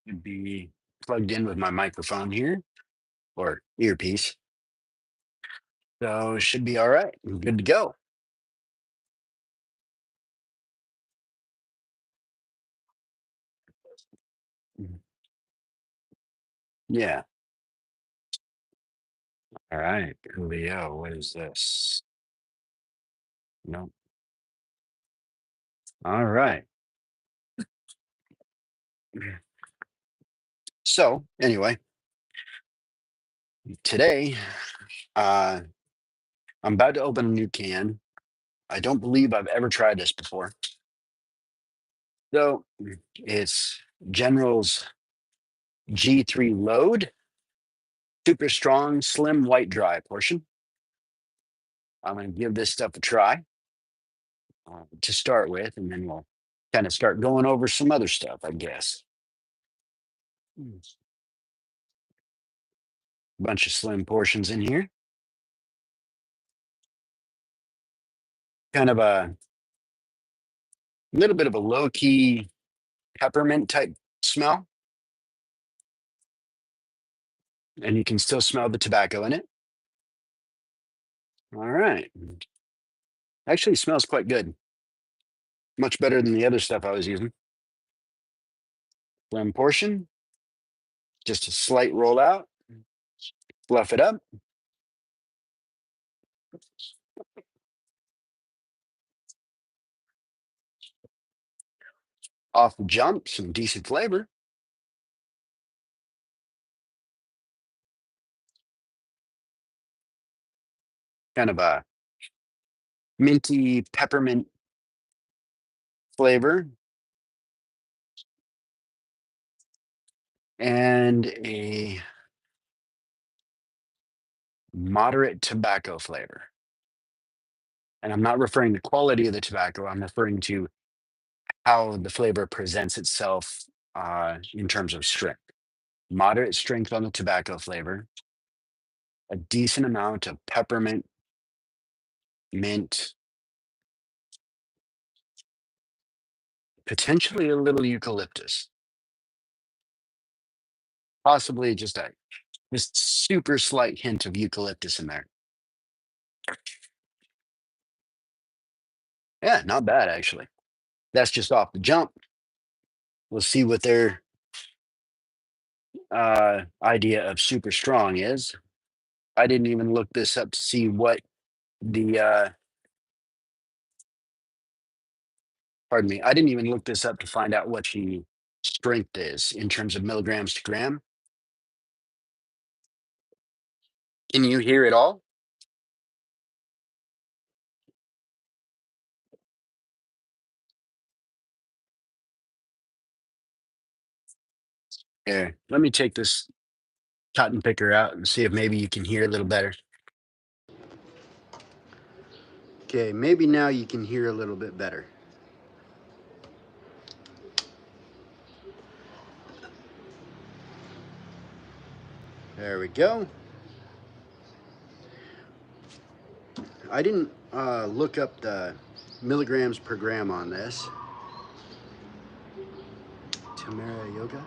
Would be plugged in with my microphone here or earpiece. So should be all right. I'm good to go. Mhm. Yeah. All right. Leo, what is this? No. All right. So anyway, today uh I'm about to open a new can. I don't believe I've ever tried this before. So it's General's G3 Load, super strong, slim, white dry portion. I'm going to give this stuff a try to start with, and then we'll kind of start going over some other stuff, I guess. Bunch of slim portions in here. Kind of a little bit of a low key peppermint type smell, and you can still smell the tobacco in it. All right. Actually, smells quite good. Much better than the other stuff I was using. Slim portion, just a slight rollout, fluff it up. Off the jump, some decent flavor. Kind of a minty peppermint flavor and a moderate tobacco flavor. And I'm not referring to quality of the tobacco, I'm referring to how the flavor presents itself in terms of strength. Moderate strength on the tobacco flavor, a decent amount of peppermint, mint, potentially a little eucalyptus, possibly just super slight hint of eucalyptus in there. Yeah, not bad actually. That's just off the jump. We'll see what their idea of super strong is. I didn't even look this up to see what the pardon me. I didn't even look this up to find out what the strength is in terms of milligrams to gram. Can you hear it all? Here, let me take this cotton picker out and see if maybe you can hear a little better. Okay, maybe now you can hear a little bit better. There we go. I didn't look up the milligrams per gram on this. Tamara Yoga?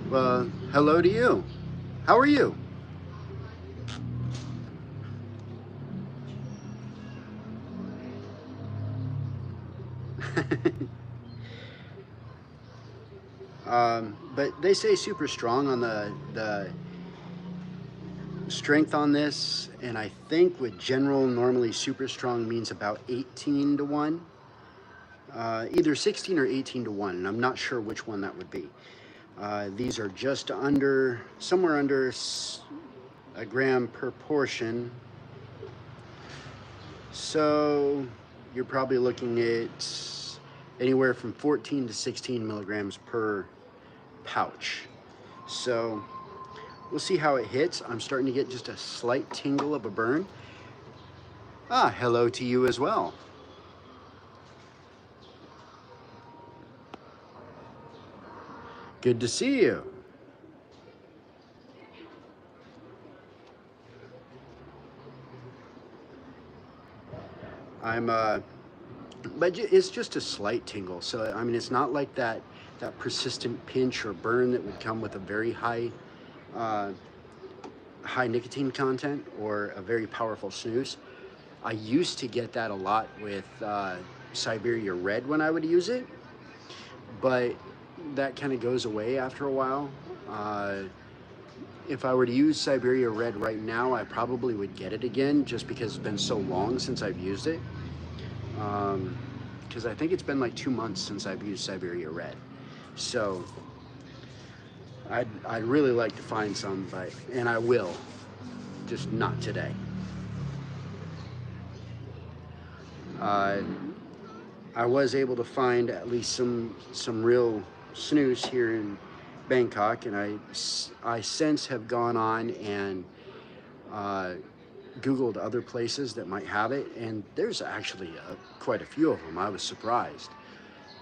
Well, hello to you. How are you? But they say super strong on the strength on this, and I think with general, normally super strong means about 18 to 1. Either 16 or 18 to 1, and I'm not sure which one that would be. These are just under, somewhere under a gram per portion. So you're probably looking at anywhere from 14 to 16 milligrams per pouch. So we'll see how it hits. I'm starting to get just a slight tingle of a burn. Ah, hello to you as well. Good to see you. I'm But it's just a slight tingle. So I mean, it's not like that persistent pinch or burn that would come with a very uh, high nicotine content or a very powerful snus. I used to get that a lot with Siberia Red when I would use it, but that kind of goes away after a while. Uh, if I were to use Siberia Red right now, I probably would get it again just because it's been so long since I've used it. Because I think it's been like 2 months since I've used Siberia Red. So I'd really like to find some, and I will, just not today. Uh, I was able to find at least some real snus here in Bangkok, and I since have gone on and uh, Googled other places that might have it, and there's actually quite a few of them. I was surprised.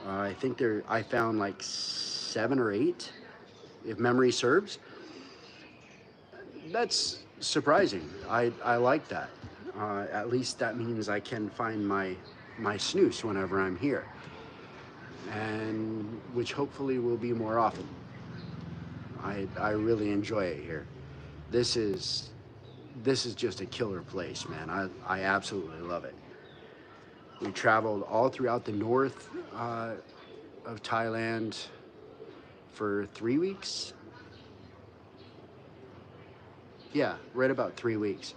I think I found like 7 or 8, if memory serves. That's surprising. I like that. At least that means I can find my snooze whenever I'm here, and which hopefully will be more often. I really enjoy it here. This is this is just a killer place, man. I absolutely love it. We traveled all throughout the north of Thailand for 3 weeks. Yeah, right about 3 weeks.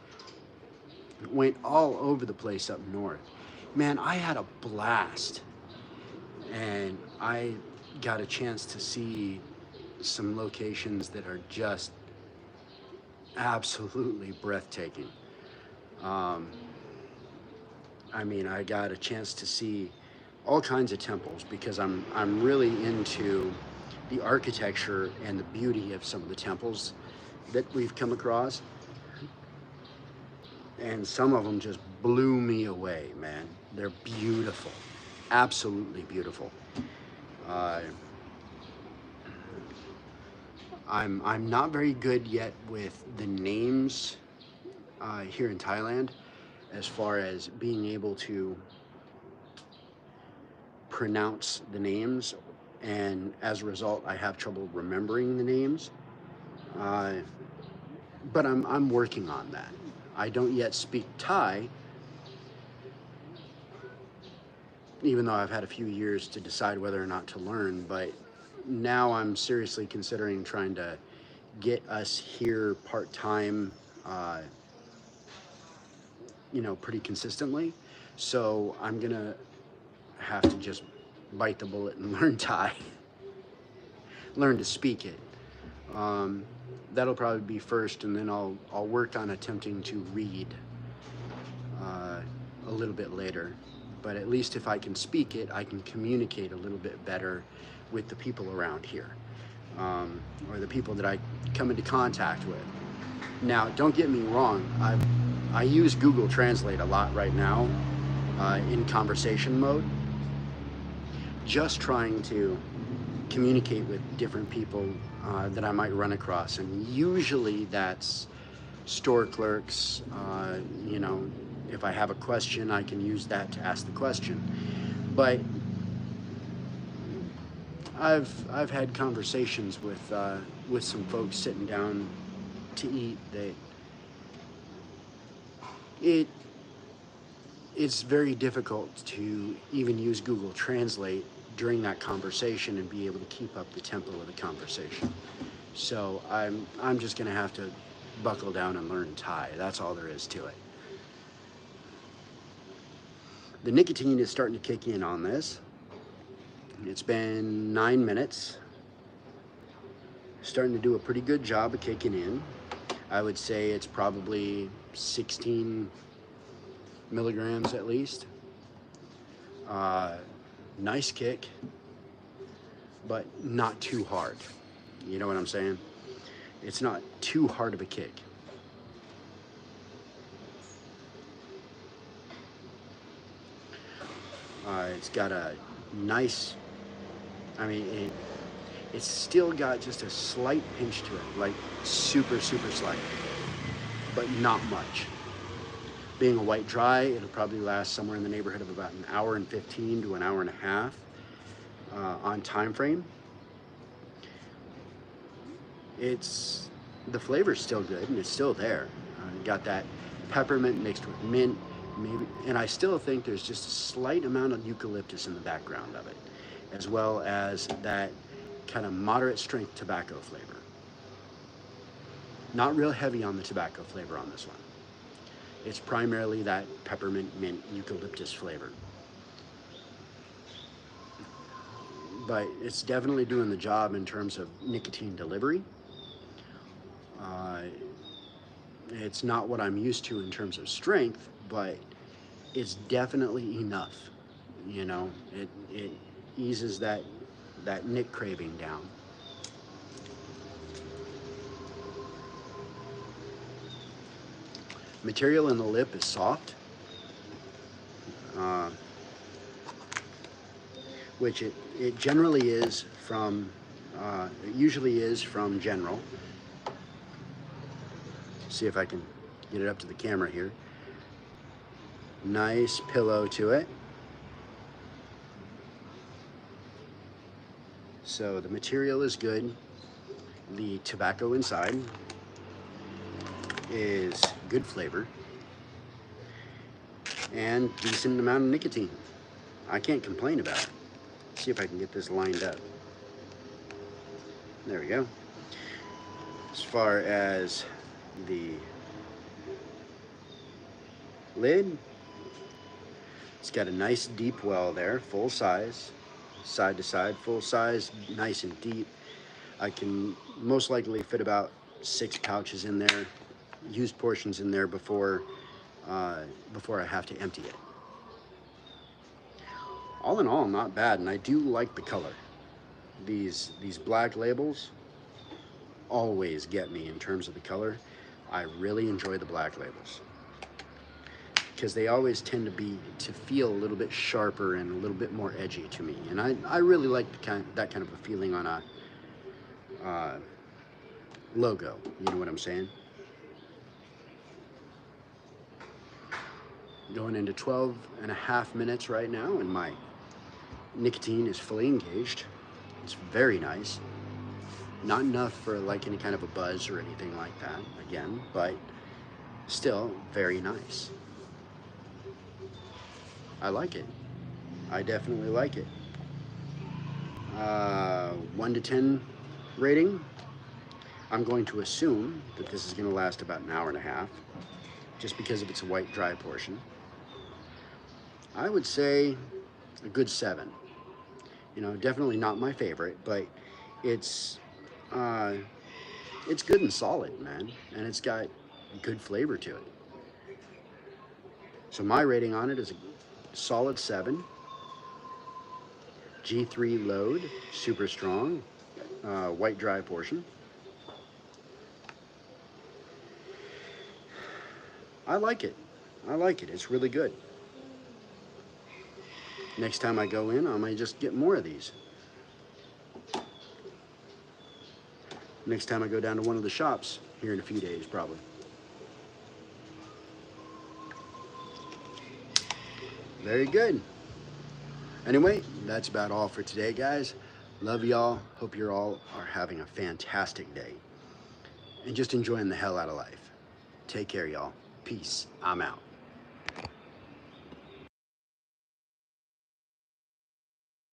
Went all over the place up north. Man, I had a blast. And I got a chance to see some locations that are just absolutely breathtaking. Um, I mean, I got a chance to see all kinds of temples because I'm really into the architecture and the beauty of some of the temples that we've come across, and some of them just blew me away, man. They're beautiful, absolutely beautiful. Uh, I'm not very good yet with the names here in Thailand, as far as being able to pronounce the names, and as a result, I have trouble remembering the names. Uh, but I'm working on that. I don't yet speak Thai, even though I've had a few years to decide whether or not to learn. But now I'm seriously considering trying to get us here part time, uh, pretty consistently. So I'm gonna have to just bite the bullet and learn Thai, learn to speak it. Um, that'll probably be first, and then I'll work on attempting to read uh, a little bit later. But at least if I can speak it, I can communicate a little bit better with the people around here, or the people that I come into contact with. Now, don't get me wrong. I use Google Translate a lot right now in conversation mode, just trying to communicate with different people that I might run across. And usually that's store clerks. If I have a question, I can use that to ask the question. But I've had conversations with some folks sitting down to eat that it it's very difficult to even use Google Translate during that conversation and be able to keep up the tempo of the conversation. So I'm just gonna have to buckle down and learn Thai. That's all there is to it. The nicotine is starting to kick in on this. It's been 9 minutes. Starting to do a pretty good job of kicking in. I would say it's probably 16 milligrams at least. Nice kick, but not too hard. You know what I'm saying? It's not too hard of a kick. It's got a nice, I mean, it's still got just a slight pinch to it, like super, super slight, but not much. Being a white dry, it'll probably last somewhere in the neighborhood of about an hour and 15 to an hour and a half on time frame. It's the flavor's still good and it's still there. Got that peppermint mixed with mint, maybe, and I still think there's just a slight amount of eucalyptus in the background of it, as well as that kind of moderate strength tobacco flavor. Not real heavy on the tobacco flavor on this one. It's primarily that peppermint, mint, eucalyptus flavor. But it's definitely doing the job in terms of nicotine delivery. It's not what I'm used to in terms of strength, but it's definitely enough. You know, it eases that nic craving down. Material in the lip is soft, which it generally is from, it usually is from General. See if I can get it up to the camera here. Nice pillow to it. So the material is good. The tobacco inside is good flavor and decent amount of nicotine. I can't complain about it. See if I can get this lined up. There we go. As far as the lid, it's got a nice deep well there, full size, side to side, full size, nice and deep. I can most likely fit about 6 pouches in there, used portions in there before I have to empty it. All in all, not bad, and I do like the color. These black labels always get me in terms of the color. I really enjoy the black labels because they always tend to feel a little bit sharper and a little bit more edgy to me, and I really like that kind of a feeling on a logo. You know what I'm saying? Going into 12 and a half minutes right now, and my nicotine is fully engaged. It's very nice. Not enough for like any kind of a buzz or anything like that, again, but still very nice. I like it. I definitely like it. 1 to 10 rating. I'm going to assume that this is going to last about an hour and a half, just because of its a white dry portion. I would say a good 7. You know, definitely not my favorite, but it's good and solid, man, and it's got good flavor to it. So my rating on it is a solid 7. G3 load, super strong, white dry portion. I like it. I like it. It's really good. Next time I go in, I might just get more of these. Next time I go down to one of the shops here in a few days, probably. Very good. Anyway, that's about all for today, guys. Love y'all. Hope you're all are having a fantastic day. And just enjoying the hell out of life. Take care, y'all. Peace. I'm out.